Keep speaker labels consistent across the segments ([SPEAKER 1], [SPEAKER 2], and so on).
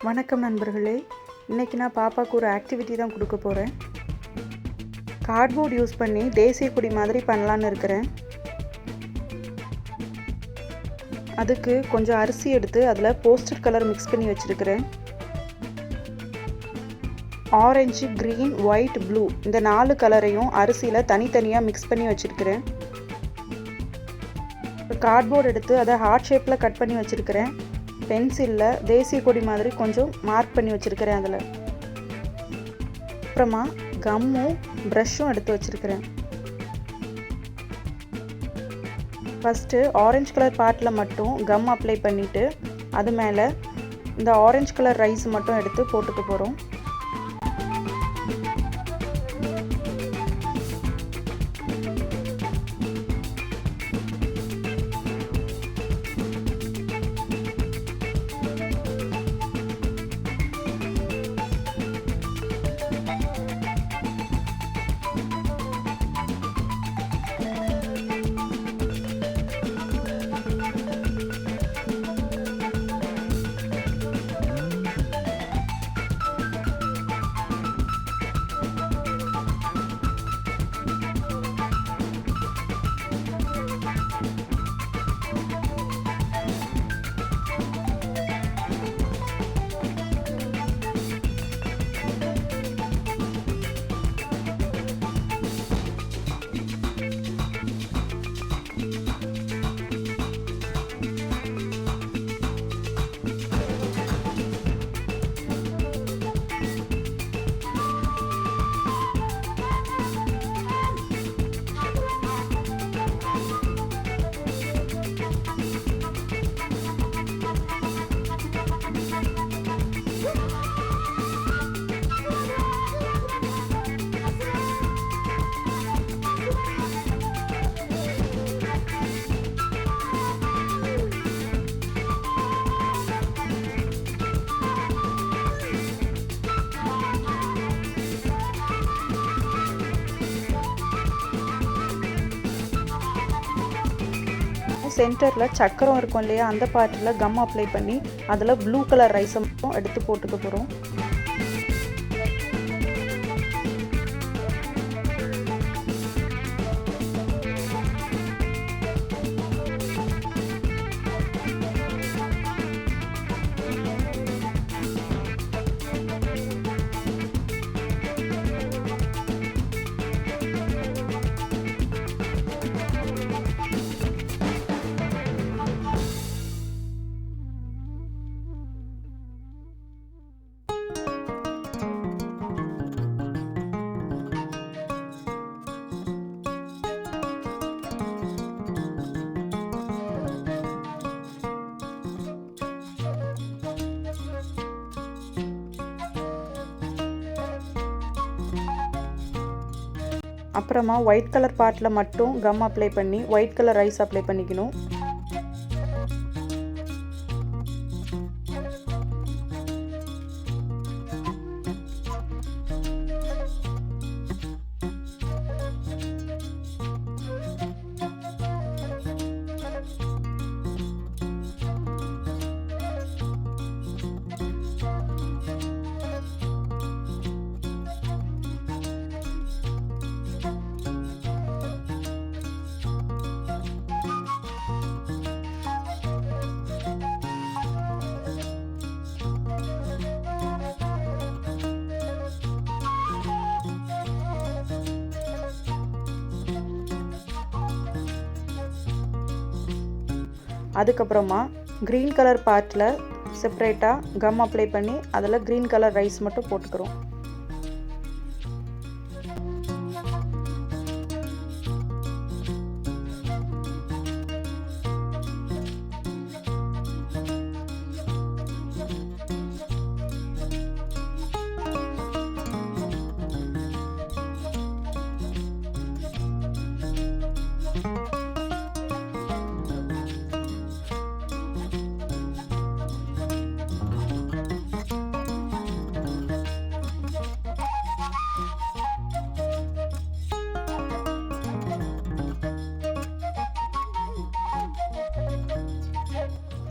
[SPEAKER 1] வணக்கம் நண்பர்களே. இன்றைக்கி நான் பாப்பாவுக்கு ஒரு ஆக்டிவிட்டி தான் கொடுக்க போகிறேன். கார்ட்போர்ட் யூஸ் பண்ணி தேசிய கொடி மாதிரி பண்ணலான்னு இருக்கிறேன். அதுக்கு கொஞ்சம் அரிசி எடுத்து அதில் போஸ்டர் கலர் மிக்ஸ் பண்ணி வச்சுருக்கிறேன். ஆரஞ்சு, க்ரீன், ஒயிட், ப்ளூ இந்த 4 கலரையும் அரிசியில் தனித்தனியாக மிக்ஸ் பண்ணி வச்சுருக்கிறேன். கார்ட்போர்ட் எடுத்து அதை ஹார்ட் ஷேப்பில் கட் பண்ணி வச்சுருக்கிறேன். பென்சிலில் தேசிய கொடி மாதிரி கொஞ்சம் மார்க் பண்ணி வச்சுருக்கிறேன். அதில் அப்புறமா கம்மும் ப்ரஷ்ஷும் எடுத்து வச்சுருக்கிறேன். ஃபஸ்ட்டு ஆரஞ்சு கலர் பார்ட்டில் மட்டும் கம் அப்ளை பண்ணிவிட்டு அது மேலே இந்த ஆரஞ்சு கலர் ரைஸ் மட்டும் எடுத்து போட்டுக்க போகிறோம். சென்டரில் சக்கரம் இருக்கும் இல்லையா, அந்த பார்ட்டில் கம் அப்ளை பண்ணி அதில் ப்ளூ கலர் ரைஸை மட்டும் எடுத்து போட்டுக்க போகிறோம். அப்புறமா ஒயிட் கலர் பார்ட்டில் மட்டும் கம் அப்ளை பண்ணி ஒயிட் கலர் ரைஸ் அப்ளை பண்ணிக்கணும். அதுக்கப்புறமா க்ரீன் கலர் பார்ட்டில் செப்ரேட்டாக கம் அப்ளை பண்ணி அதில் க்ரீன் கலர் ரைஸ் மட்டும் போட்டுக்கிறோம்.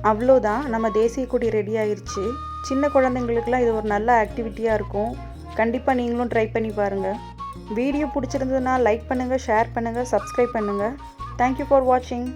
[SPEAKER 1] அவ்வளோதான், நம்ம தேசிய கொடி ரெடி ஆயிடுச்சு. சின்ன குழந்தைங்களுக்குலாம் இது ஒரு நல்ல ஆக்டிவிட்டியாக இருக்கும். கண்டிப்பாக நீங்களும் ட்ரை பண்ணி பாருங்கள். வீடியோ பிடிச்சிருந்ததுன்னா லைக் பண்ணுங்கள், ஷேர் பண்ணுங்கள், சப்ஸ்கிரைப் பண்ணுங்கள். தேங்க்யூ ஃபார் வாட்சிங்.